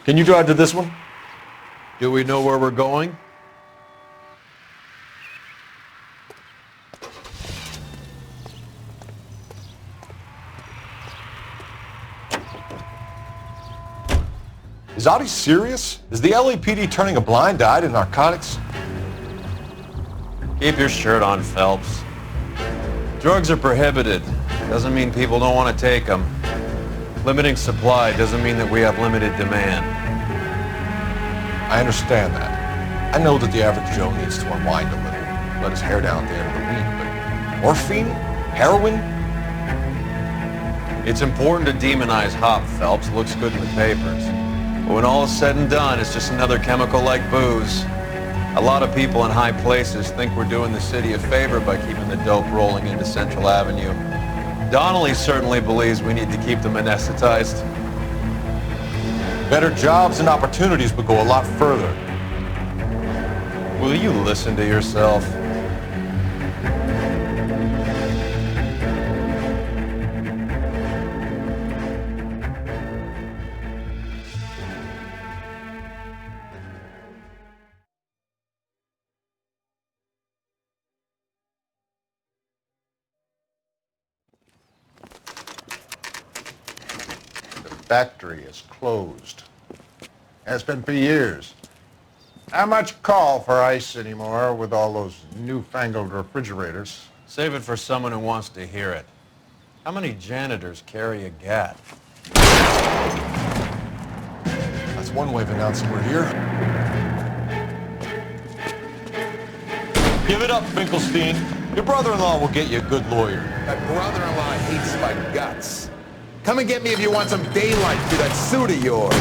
Can you drive to this one? Do we know where we're going? Is Audie serious? Is the LAPD turning a blind eye to narcotics? Keep your shirt on, Phelps. Drugs are prohibited. Doesn't mean people don't want to take them. Limiting supply doesn't mean that we have limited demand. I understand that. I know that the average Joe needs to unwind a little, let his hair down at the end of the week, but morphine? Heroin? It's important to demonize hop, Phelps. Looks good in the papers. But when all is said and done, it's just another chemical like booze. A lot of people in high places think we're doing the city a favor by keeping the dope rolling into Central Avenue. Donnelly certainly believes we need to keep them anesthetized. Better jobs and opportunities would go a lot further. Will you listen to yourself? Factory is closed. Has been for years. Not much call for ice anymore with all those newfangled refrigerators. Save it for someone who wants to hear it. How many janitors carry a gat? That's one way of announcing we're here. Give it up, Finkelstein. Your brother-in-law will get you a good lawyer. My brother-in-law hates my guts. Come and get me if you want some daylight through that suit of yours.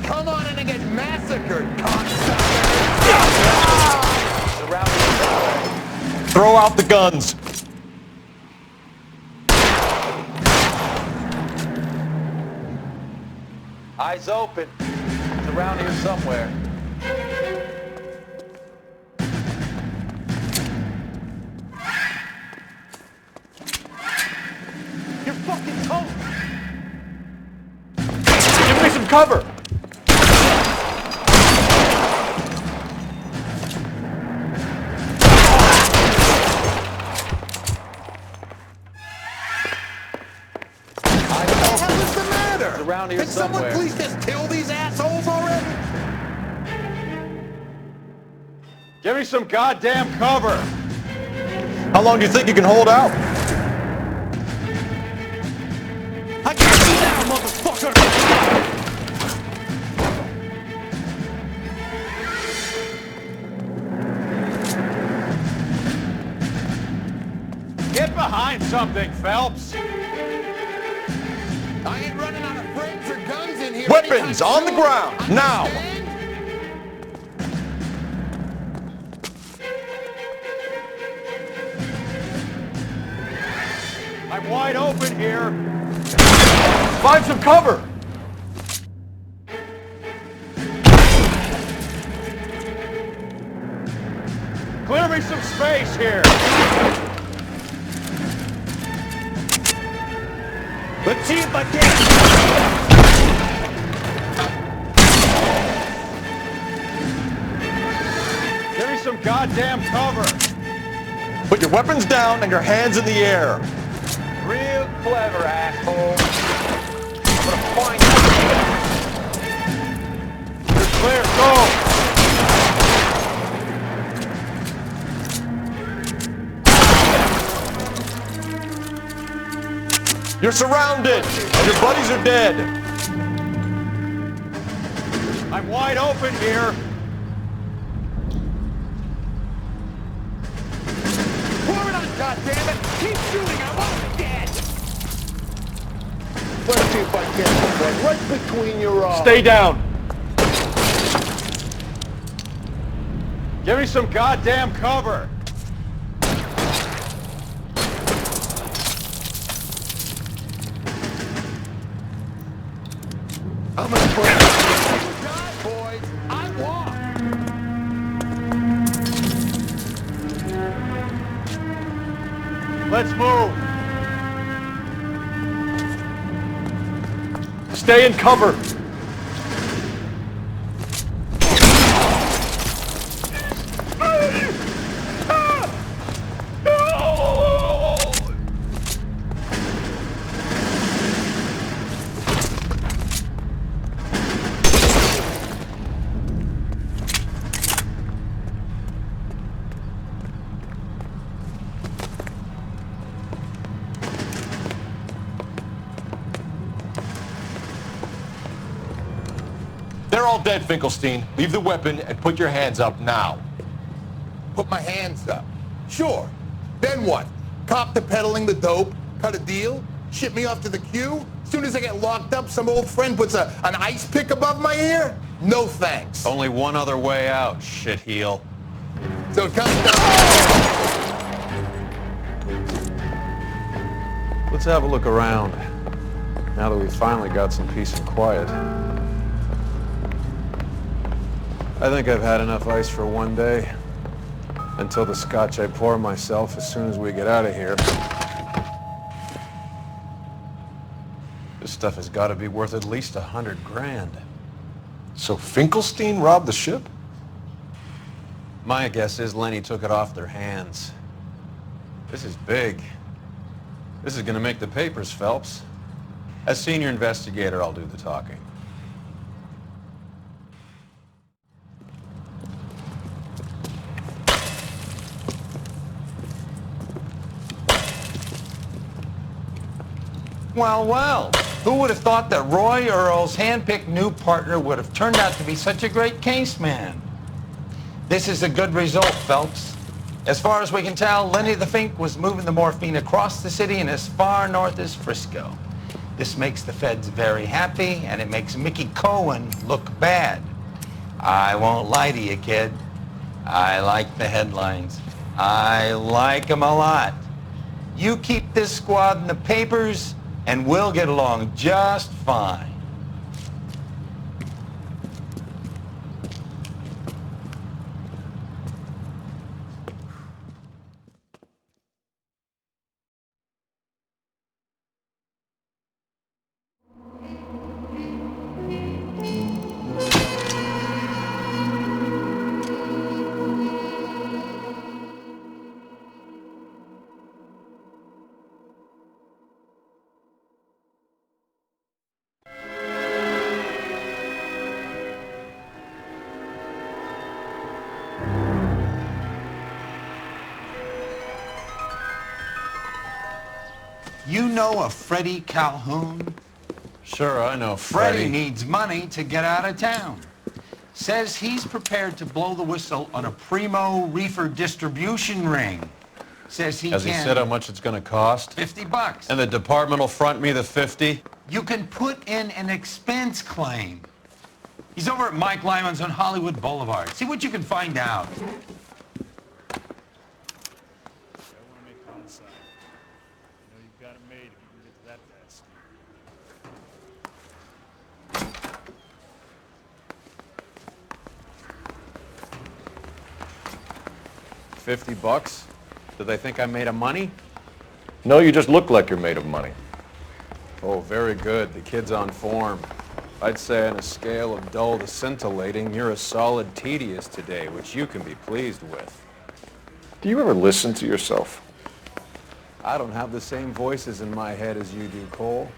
Come on in and get massacred, cocksucker! Throw out the guns. Eyes open. It's around here somewhere. You're fucking toast. Give me some cover. Around here Can somewhere. someone please just kill these assholes already? Give me some goddamn cover. How long do you think you can hold out? I got you now, motherfucker! Get behind something, Phelps. I ain't running out of frames or guns in here. Weapons on the ground, now! I'm wide open here. Find some cover! Clear me some space here. Let's see if I can. Give me some goddamn cover. Put your weapons down and your hands in the air. Real clever, asshole. I'm gonna find you. You're clear, go. You're surrounded, and your buddies are dead. I'm wide open here. Pour it on, goddammit! Keep shooting, I want him dead! Let's see if I can put one right between your eyes. Stay down. Give me some goddamn cover. I'm gonna put it. God, boys, I walk. Let's move. Stay in cover. They're all dead, Finkelstein. Leave the weapon and put your hands up now. Put my hands up. Sure. Then what? Cop to peddling the dope? Cut a deal? Ship me off to the queue? Soon as I get locked up, some old friend puts an ice pick above my ear? No thanks. Only one other way out, shitheel. So it comes down. Let's have a look around, now that we've finally got some peace and quiet. I think I've had enough ice for one day, until the scotch I pour myself as soon as we get out of here. This stuff has got to be worth at least 100 grand. So Finkelstein robbed the ship? My guess is Lenny took it off their hands. This is big. This is gonna make the papers, Phelps. As senior investigator, I'll do the talking. Well, well, who would have thought that Roy Earl's hand-picked new partner would have turned out to be such a great case man? This is a good result, Phelps. As far as we can tell, Lenny the Fink was moving the morphine across the city and as far north as Frisco. This makes the feds very happy, and it makes Mickey Cohen look bad. I won't lie to you, kid. I like the headlines. I like them a lot. You keep this squad in the papers, and we'll get along just fine. You know a Freddie Calhoun? Sure, I know Freddie needs money to get out of town. Says he's prepared to blow the whistle on a primo reefer distribution ring. Says he Has he can... said how much it's gonna cost? $50. And the department will front me the 50? You can put in an expense claim. He's over at Mike Lyman's on Hollywood Boulevard. See what you can find out. $50? Do they think I'm made of money? No, you just look like you're made of money. Oh, very good. The kid's on form. I'd say on a scale of dull to scintillating, you're a solid tedious today, which you can be pleased with. Do you ever listen to yourself? I don't have the same voices in my head as you do, Cole.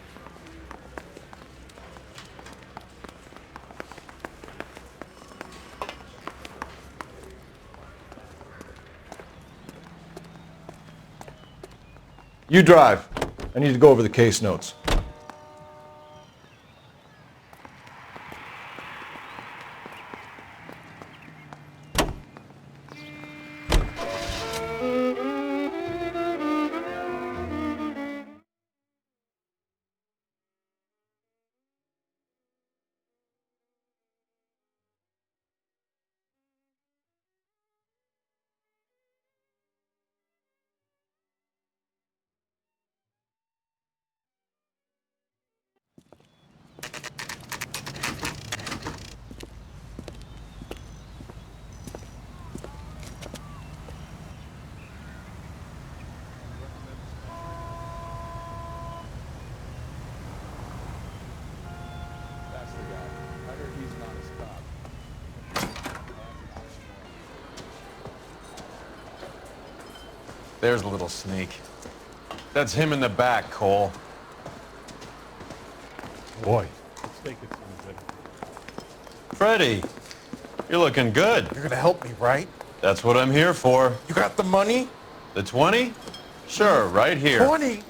You drive. I need to go over the case notes. There's a little sneak. That's him in the back, Cole. Boy. Freddie, you're looking good. You're gonna help me, right? That's what I'm here for. You got the money? The 20? Sure, right here. 20?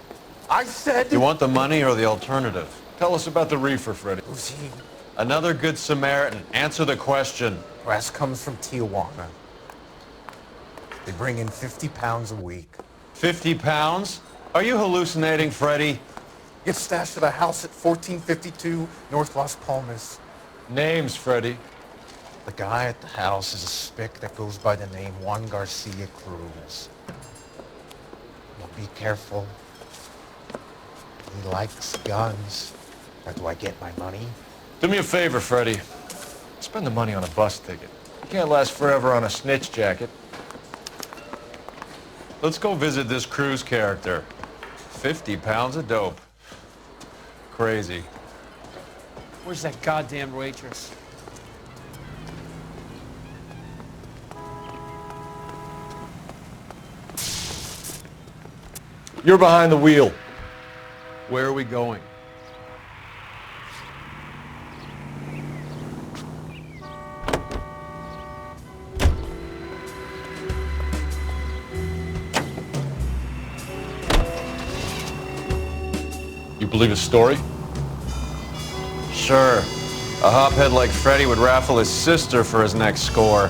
I said... You want the money or the alternative? Tell us about the reefer, Freddie. Who's he? Another good Samaritan. Answer the question. Brass comes from Tijuana. They bring in 50 pounds a week. 50 pounds? Are you hallucinating, Freddie? Gets stashed at a house at 1452 North Las Palmas. Names, Freddie. The guy at the house is a spick that goes by the name Juan Garcia Cruz. Well, be careful. He likes guns. How do I get my money? Do me a favor, Freddie. Spend the money on a bus ticket. You can't last forever on a snitch jacket. Let's go visit this Cruz character. 50 pounds of dope. Crazy. Where's that goddamn waitress? You're behind the wheel. Where are we going? You believe his story? Sure. A hophead like Freddie would raffle his sister for his next score.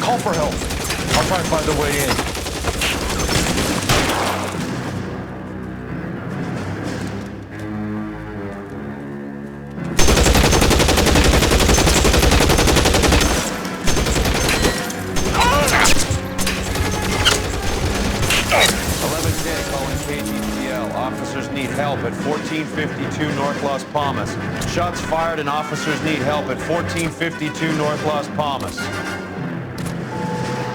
Call for help. I'll try and find a way in. Officers need help at 1452 North Las Palmas. Shots fired and officers need help at 1452 North Las Palmas.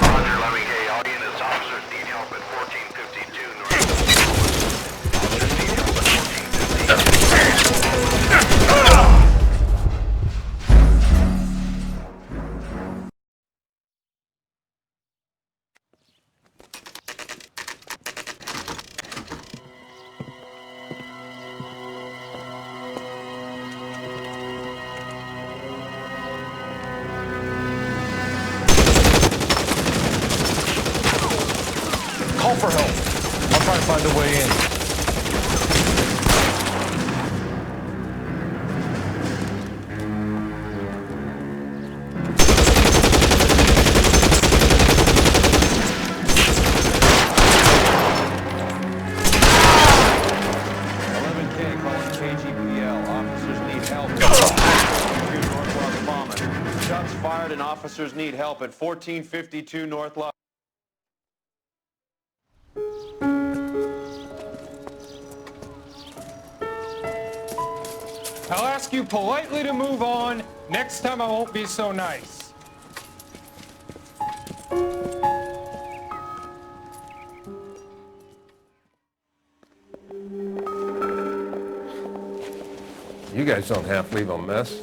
Roger, 11K. All units, officers need help at 1452 North Las Palmas. Officers need help at 1452. Call for help. I'll try and find a way in. Shots fired and officers need help at 1452 North Las. I'll ask you politely to move on. Next time I won't be so nice. You guys don't half leave a mess.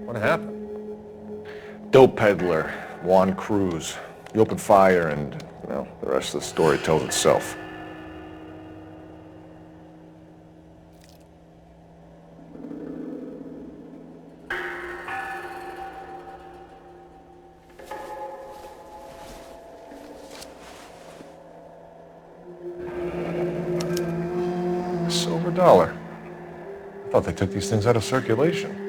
What happened? Dope peddler, Juan Cruz. You opened fire and, well, the rest of the story tells itself. Silver dollar. I thought they took these things out of circulation.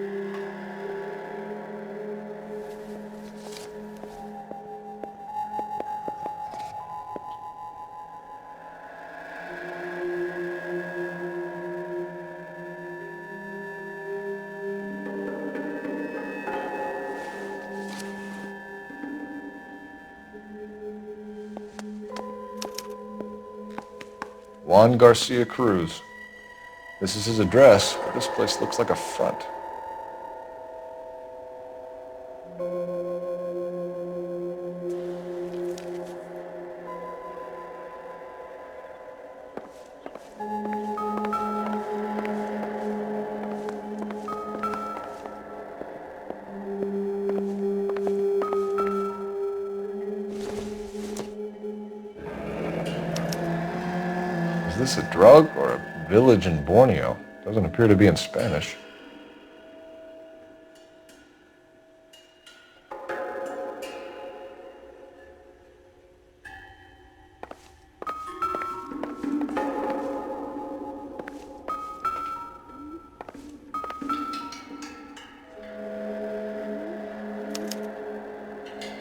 Juan Garcia Cruz. This is his address, but this place looks like a front. Is this a drug or a village in Borneo? Doesn't appear to be in Spanish.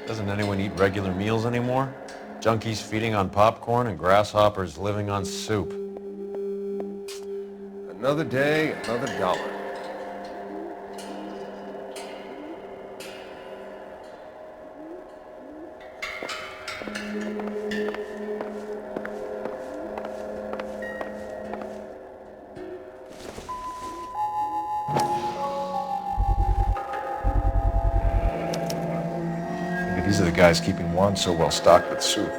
Doesn't anyone eat regular meals anymore? Junkies feeding on popcorn and grasshoppers living on soup. Another day, another dollar. Maybe these are the guys keeping Juan so well stocked with soup.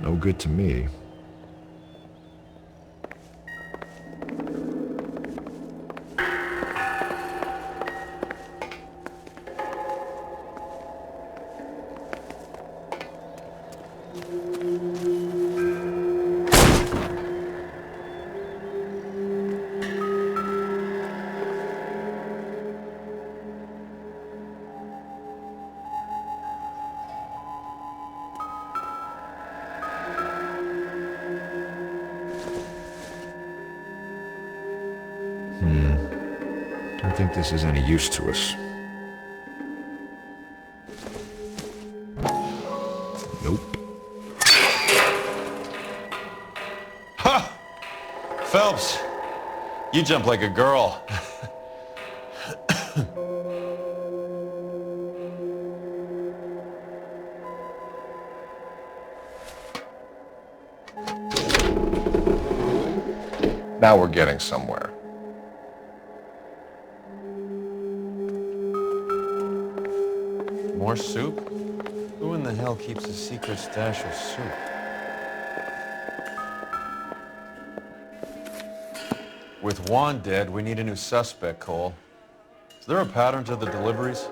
No good to me. Don't think this is any use to us. Nope. Ha! Phelps, you jump like a girl. Now we're getting somewhere. More soup? Who in the hell keeps a secret stash of soup? With Juan dead, we need a new suspect, Cole. Is there a pattern to the deliveries?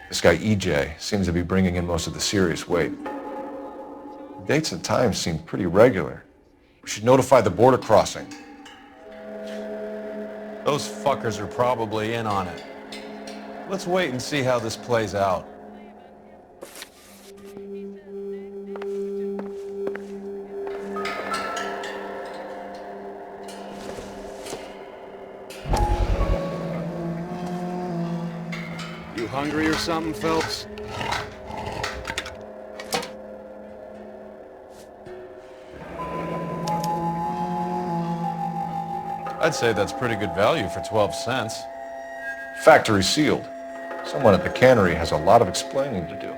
This guy EJ seems to be bringing in most of the serious weight. The dates and times seem pretty regular. We should notify the border crossing. Those fuckers are probably in on it. Let's wait and see how this plays out. You hungry or something, Phelps? I'd say that's pretty good value for 12 cents. Factory sealed. Someone at the cannery has a lot of explaining to do.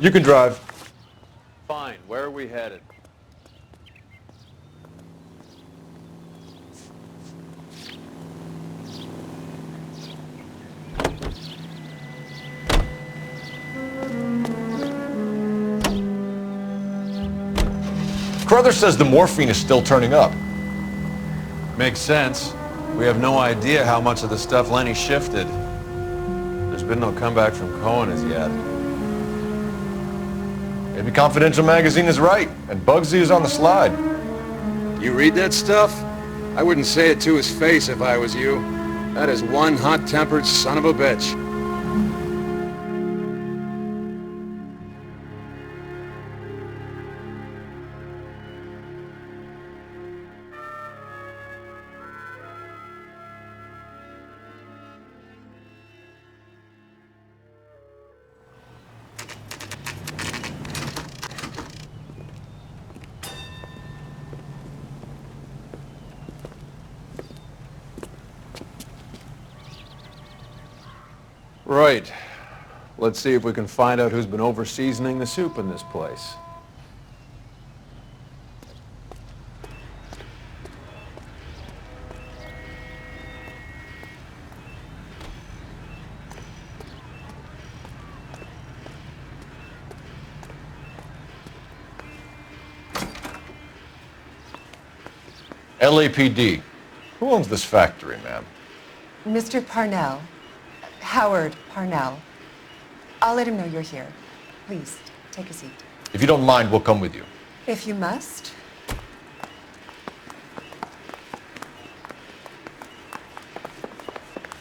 You can drive. Fine. Where are we headed? Carruthers says the morphine is still turning up. Makes sense. We have no idea how much of the stuff Lenny shifted. There's been no comeback from Cohen as yet. Maybe Confidential magazine is right, and Bugsy is on the slide. You read that stuff? I wouldn't say it to his face if I was you. That is one hot-tempered son of a bitch. Right. Let's see if we can find out who's been over-seasoning the soup in this place. LAPD. Who owns this factory, ma'am? Mr. Parnell. Howard Parnell. I'll let him know you're here. Please, take a seat. If you don't mind, we'll come with you. If you must.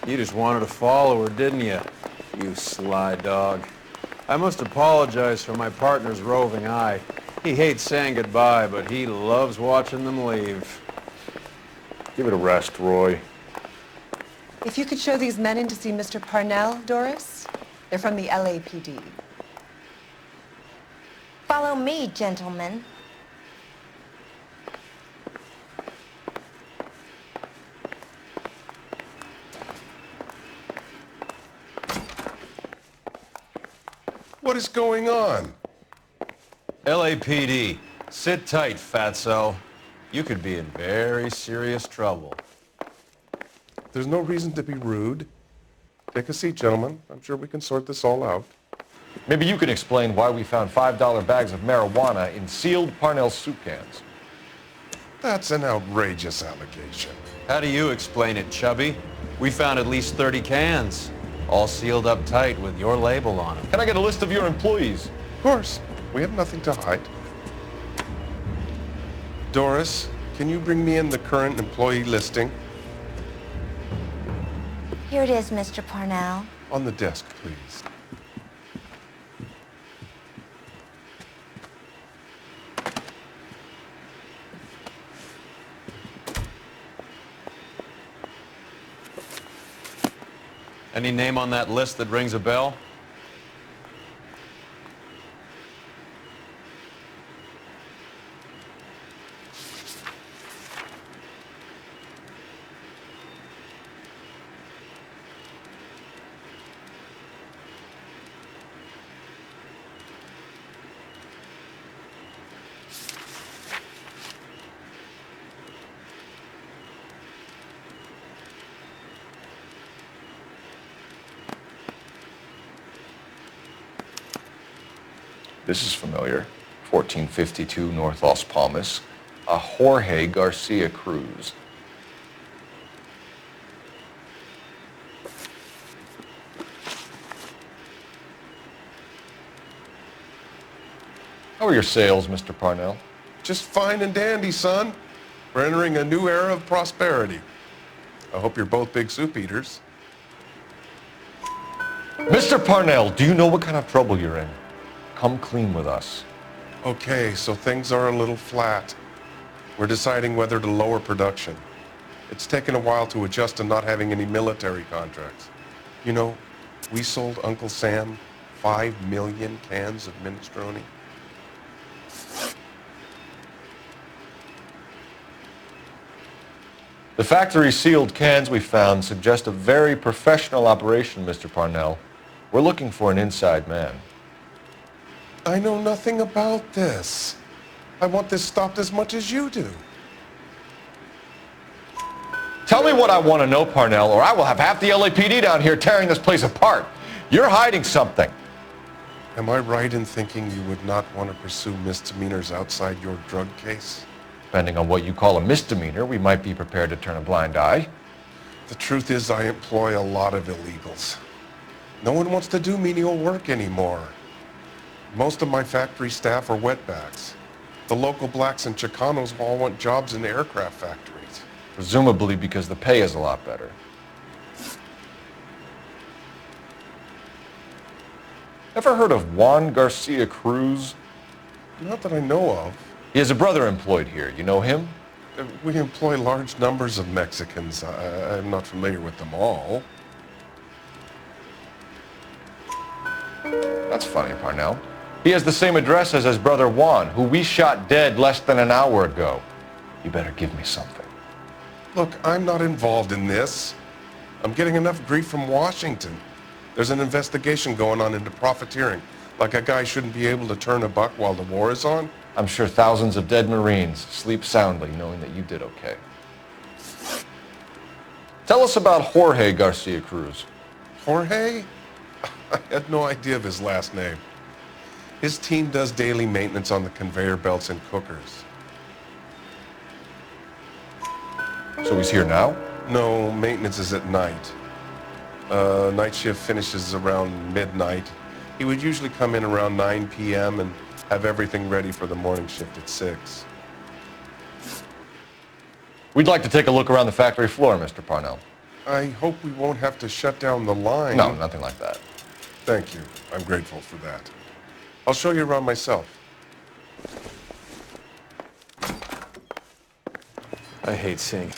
You just wanted to follow her, didn't you? You sly dog. I must apologize for my partner's roving eye. He hates saying goodbye, but he loves watching them leave. Give it a rest, Roy. If you could show these men in to see Mr. Parnell, Doris. They're from the LAPD. Follow me, gentlemen. What is going on? LAPD, sit tight, fatso. You could be in very serious trouble. There's no reason to be rude. Take a seat, gentlemen. I'm sure we can sort this all out. Maybe you can explain why we found $5 bags of marijuana in sealed Parnell soup cans. That's an outrageous allegation. How do you explain it, Chubby? We found at least 30 cans, all sealed up tight with your label on them. Can I get a list of your employees? Of course. We have nothing to hide. Doris, can you bring me in the current employee listing? Here it is, Mr. Parnell. On the desk, please. Any name on that list that rings a bell? This is familiar. 1452 North Los Palmas. A Jorge Garcia Cruz. How are your sales, Mr. Parnell? Just fine and dandy, son. We're entering a new era of prosperity. I hope you're both big soup eaters. Mr. Parnell, do you know what kind of trouble you're in? Come clean with us. Okay, so things are a little flat. We're deciding whether to lower production. It's taken a while to adjust to not having any military contracts. You know, we sold Uncle Sam 5 million cans of minestrone. The factory sealed cans we found suggest a very professional operation, Mr. Parnell. We're looking for an inside man. I know nothing about this. I want this stopped as much as you do. Tell me what I want to know, Parnell, or I will have half the LAPD down here tearing this place apart. You're hiding something. Am I right in thinking you would not want to pursue misdemeanors outside your drug case? Depending on what you call a misdemeanor, we might be prepared to turn a blind eye. The truth is I employ a lot of illegals. No one wants to do menial work anymore. Most of my factory staff are wetbacks. The local blacks and Chicanos all want jobs in aircraft factories. Presumably because the pay is a lot better. Ever heard of Juan Garcia Cruz? Not that I know of. He has a brother employed here. You know him? We employ large numbers of Mexicans. I'm not familiar with them all. That's funny, Parnell. He has the same address as his brother Juan, who we shot dead less than an hour ago. You better give me something. Look, I'm not involved in this. I'm getting enough grief from Washington. There's an investigation going on into profiteering. Like a guy shouldn't be able to turn a buck while the war is on. I'm sure thousands of dead Marines sleep soundly knowing that you did okay. Tell us about Jorge Garcia Cruz. Jorge? I had no idea of his last name. His team does daily maintenance on the conveyor belts and cookers. So he's here now? No, maintenance is at night. Night shift finishes around midnight. He would usually come in around 9 p.m. and have everything ready for the morning shift at 6. We'd like to take a look around the factory floor, Mr. Parnell. I hope we won't have to shut down the line. No, nothing like that. Thank you. I'm grateful for that. I'll show you around myself. I hate seeing